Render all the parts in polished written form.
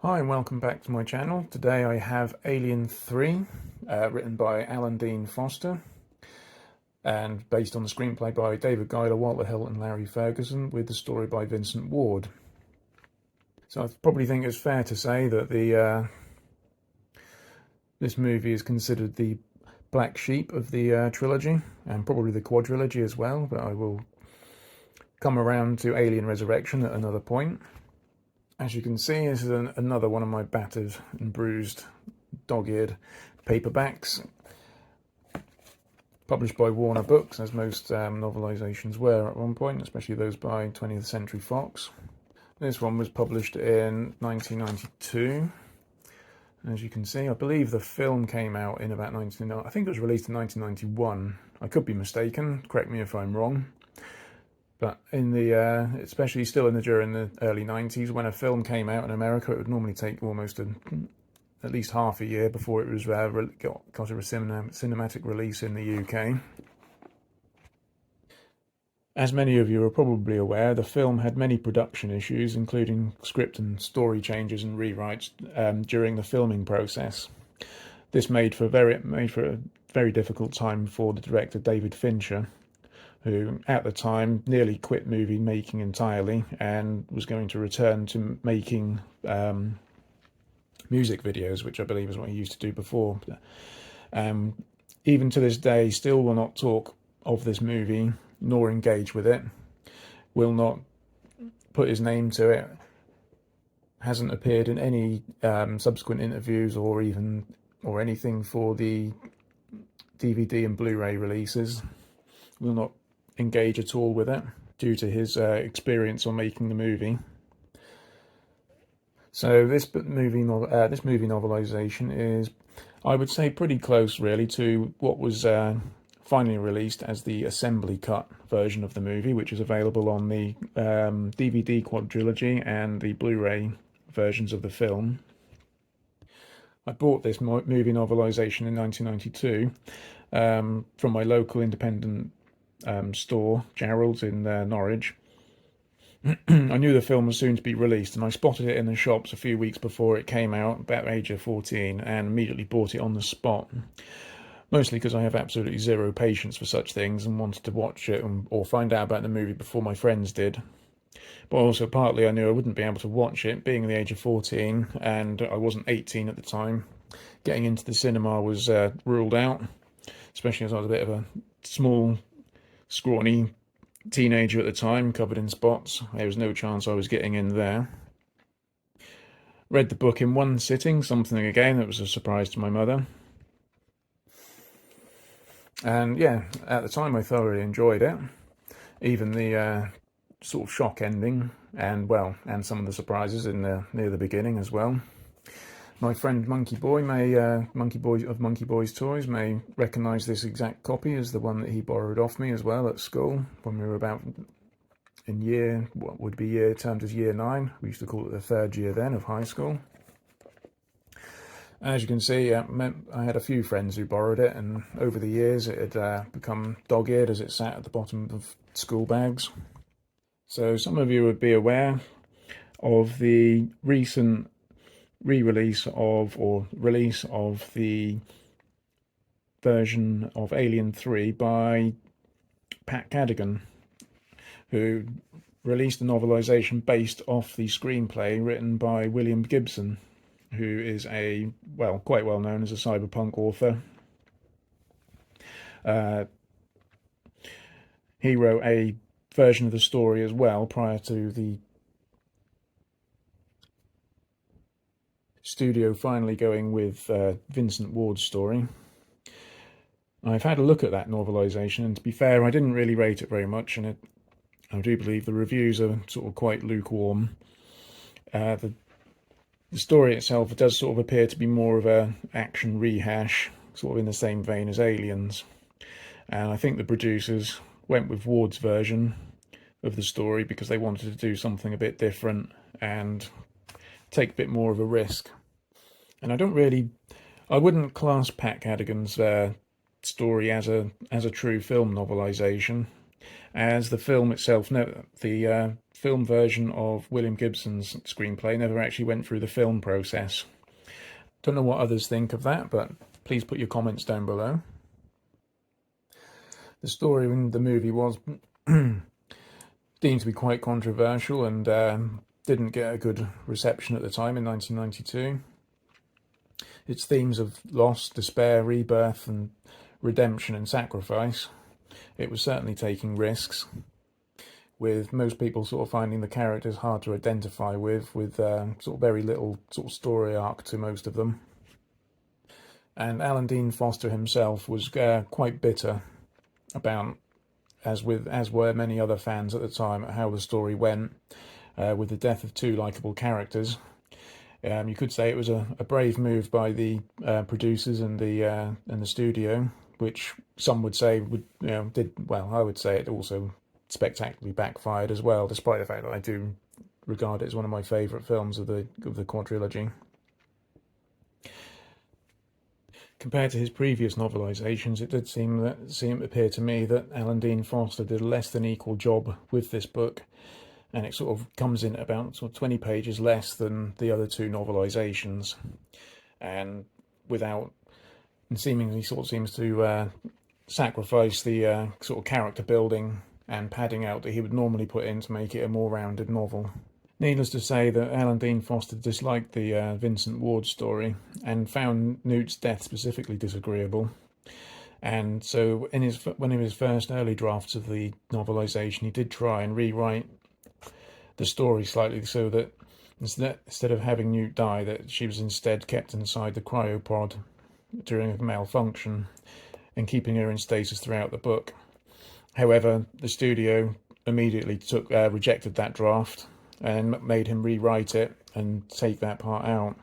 Hi and welcome back to my channel. Today I have Alien 3, written by Alan Dean Foster and based on the screenplay by David Giler, Walter Hill and Larry Ferguson, with the story by Vincent Ward. So I probably think it's fair to say that this movie is considered the black sheep of the trilogy, and probably the quadrilogy as well, but I will come around to Alien Resurrection at another point. As you can see, this is another one of my battered and bruised, dog-eared paperbacks, published by Warner Books, as most novelizations were at one point, especially those by 20th Century Fox. This one was published in 1992. As you can see, I believe the film came out in about I think it was released in 1991. I could be mistaken, correct me if I'm wrong. But in the, especially still during the early 90s, when a film came out in America, it would normally take almost at least half a year before it was got a cinematic release in the UK. As many of you are probably aware, the film had many production issues, including script and story changes and rewrites during the filming process. This made for a very difficult time for the director David Fincher, who at the time nearly quit movie making entirely and was going to return to making music videos, which I believe is what he used to do before. Even to this day, still will not talk of this movie nor engage with it, will not put his name to it, hasn't appeared in any subsequent interviews or anything for the DVD and Blu-ray releases, will not engage at all with it due to his experience on making the movie. So this movie novelization is, I would say, pretty close really to what was finally released as the assembly cut version of the movie, which is available on the DVD quadrilogy and the Blu-ray versions of the film. I bought this movie novelization in 1992 from my local independent store, Gerald's in Norwich. I knew the film was soon to be released, and I spotted it in the shops a few weeks before it came out, about the age of 14, and immediately bought it on the spot. Mostly because I have absolutely zero patience for such things and wanted to watch it or find out about the movie before my friends did. But also partly I knew I wouldn't be able to watch it, being the age of 14, and I wasn't 18 at the time. Getting into the cinema was ruled out, especially as I was a bit of a small, scrawny teenager at the time, covered in spots. There was no chance I was getting in there. Read the book in one sitting, something again that was a surprise to my mother. And yeah, at the time I thoroughly enjoyed it. Even the sort of shock ending, and some of the surprises near the beginning as well. My friend Monkey Boy of Monkey Boy's Toys may recognise this exact copy as the one that he borrowed off me as well at school when we were about in what would be termed as year 9. We used to call it the third year then of high school. As you can see, I had a few friends who borrowed it, and over the years it had become dog-eared as it sat at the bottom of school bags. So some of you would be aware of the recent release of the version of Alien 3 by Pat Cadigan, who released a novelization based off the screenplay written by William Gibson, who is quite well known as a cyberpunk author. He wrote a version of the story as well prior to the studio finally going with Vincent Ward's story. I've had a look at that novelization, and to be fair, I didn't really rate it very much, and I do believe the reviews are sort of quite lukewarm. The story itself does sort of appear to be more of a action rehash, sort of in the same vein as Aliens. And I think the producers went with Ward's version of the story because they wanted to do something a bit different and take a bit more of a risk. And I wouldn't class Pat Cadigan's story as a true film novelization. as the film itself, no, the film version of William Gibson's screenplay never actually went through the film process. Don't know what others think of that, but please put your comments down below. The story in the movie was deemed to be quite controversial and didn't get a good reception at the time in 1992. Its themes of loss, despair, rebirth, and redemption and sacrifice. It was certainly taking risks, with most people sort of finding the characters hard to identify with sort of very little sort of story arc to most of them. And Alan Dean Foster himself was quite bitter about, as were many other fans at the time, at how the story went, with the death of two likeable characters. You could say it was a brave move by the producers and the studio, which some would say did well. I would say it also spectacularly backfired as well, despite the fact that I do regard it as one of my favourite films of the quadrilogy. Compared to his previous novelisations, it did appear to me that Alan Dean Foster did a less than equal job with this book, and it sort of comes in at about sort of 20 pages less than the other two novelisations, and seemingly sort of seems to sacrifice the sort of character building and padding out that he would normally put in to make it a more rounded novel. Needless to say that Alan Dean Foster disliked the Vincent Ward story and found Newt's death specifically disagreeable. And so in one of his first early drafts of the novelisation, he did try and rewrite the story slightly so that instead of having Newt die, that she was instead kept inside the cryopod during a malfunction and keeping her in stasis throughout the book. However, the studio immediately rejected that draft and made him rewrite it and take that part out,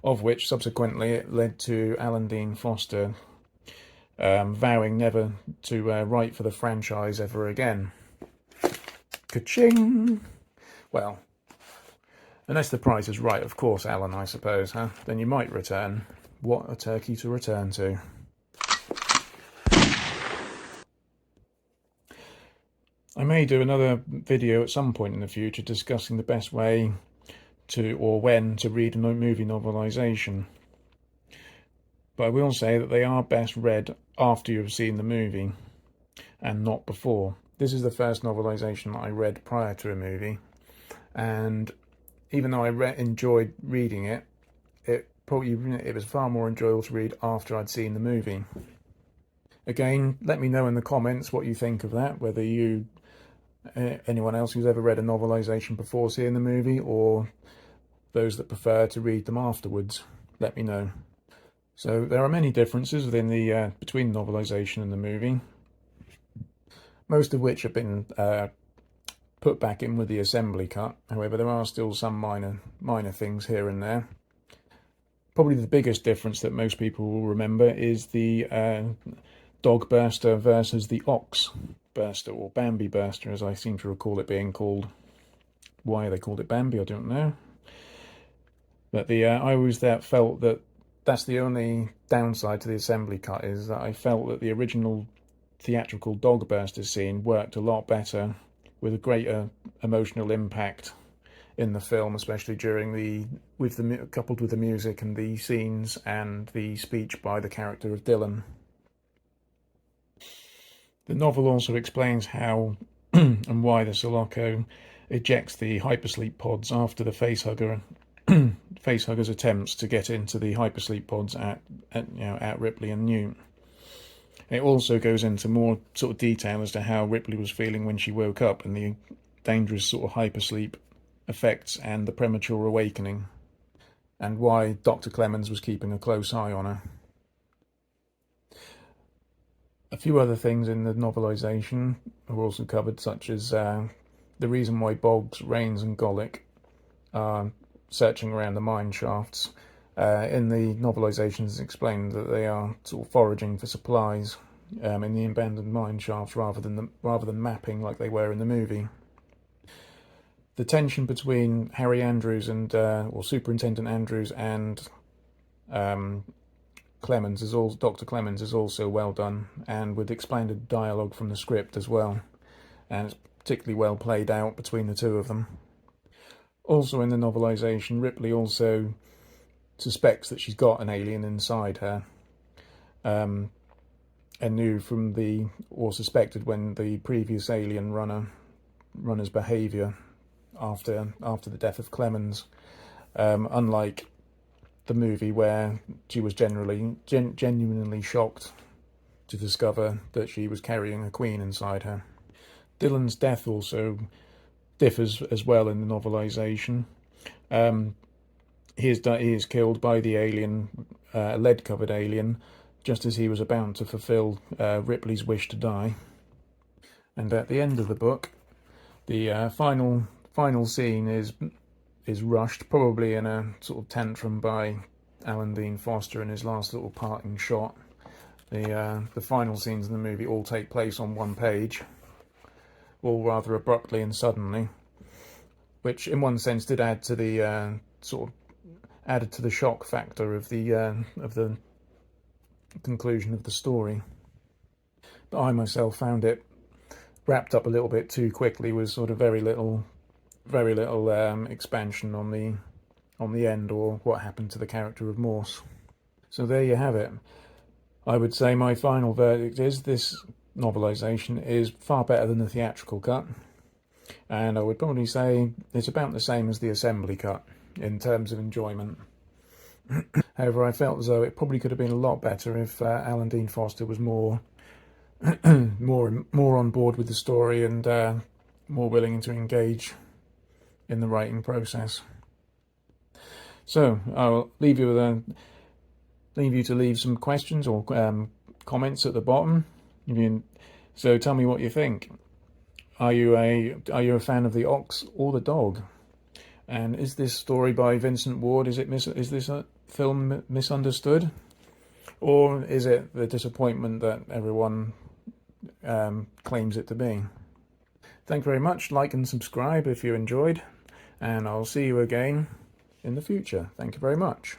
of which subsequently it led to Alan Dean Foster vowing never to write for the franchise ever again. Ka-ching! Well, unless the price is right, of course, Alan, I suppose, huh? Then you might return. What a turkey to return to. I may do another video at some point in the future discussing the best way to, or when to read a movie novelisation. But I will say that they are best read after you've seen the movie and not before. This is the first novelisation that I read prior to a movie, and even though I enjoyed reading it, it was far more enjoyable to read after I'd seen the movie. Again, let me know in the comments what you think of that, whether anyone else who's ever read a novelisation before seeing the movie, or those that prefer to read them afterwards. Let me know. So there are many differences between the novelisation and the movie, most of which have been put back in with the assembly cut. However, there are still some minor things here and there. Probably the biggest difference that most people will remember is the dog burster versus the ox burster, or Bambi burster, as I seem to recall it being called. Why they called it Bambi, I don't know. But I always felt that that's the only downside to the assembly cut, is that I felt that the original theatrical dog burster scene worked a lot better, with a greater emotional impact in the film, especially during coupled with the music and the scenes and the speech by the character of Dylan. The novel also explains how and why the Sulaco ejects the hypersleep pods after the facehugger's attempts to get into the hypersleep pods at Ripley and Newt. It also goes into more sort of detail as to how Ripley was feeling when she woke up, and the dangerous sort of hypersleep effects and the premature awakening, and why Dr. Clemens was keeping a close eye on her. A few other things in the novelisation are also covered, such as the reason why Boggs, Rains and Golic are searching around the mine shafts. In the novelisation, it's explained that they are sort of foraging for supplies in the abandoned mine shafts rather than mapping like they were in the movie. The tension between Harry Andrews and or Superintendent Andrews and Dr. Clemens is also well done, and with expanded dialogue from the script as well, and it's particularly well played out between the two of them. Also in the novelisation, Ripley also suspects that she's got an alien inside her, and knew or suspected when the previous alien runner's behaviour after the death of Clemens. Unlike the movie, where she was genuinely shocked to discover that she was carrying a queen inside her. Dylan's death also differs as well in the novelisation. He is killed by the alien, lead-covered alien, just as he was about to fulfill Ripley's wish to die. And at the end of the book, the final scene is rushed, probably in a sort of tantrum by Alan Dean Foster in his last little parting shot. The final scenes in the movie all take place on one page, all rather abruptly and suddenly, which in one sense did add to the added to the shock factor of the conclusion of the story. But I myself found it wrapped up a little bit too quickly, with sort of very little expansion on the end, or what happened to the character of Morse. So there you have it. I would say my final verdict is this novelisation is far better than the theatrical cut, and I would probably say it's about the same as the assembly cut in terms of enjoyment. However, I felt as though it probably could have been a lot better if Alan Dean Foster was more on board with the story, and more willing to engage in the writing process. So I'll leave you to leave some questions or comments at the bottom. So tell me what you think. Are you a fan of the ox or the dog? And is this story by Vincent Ward, is this a film misunderstood, or is it the disappointment that everyone claims it to be? Thank you very much. Like and subscribe if you enjoyed, and I'll see you again in the future. Thank you very much.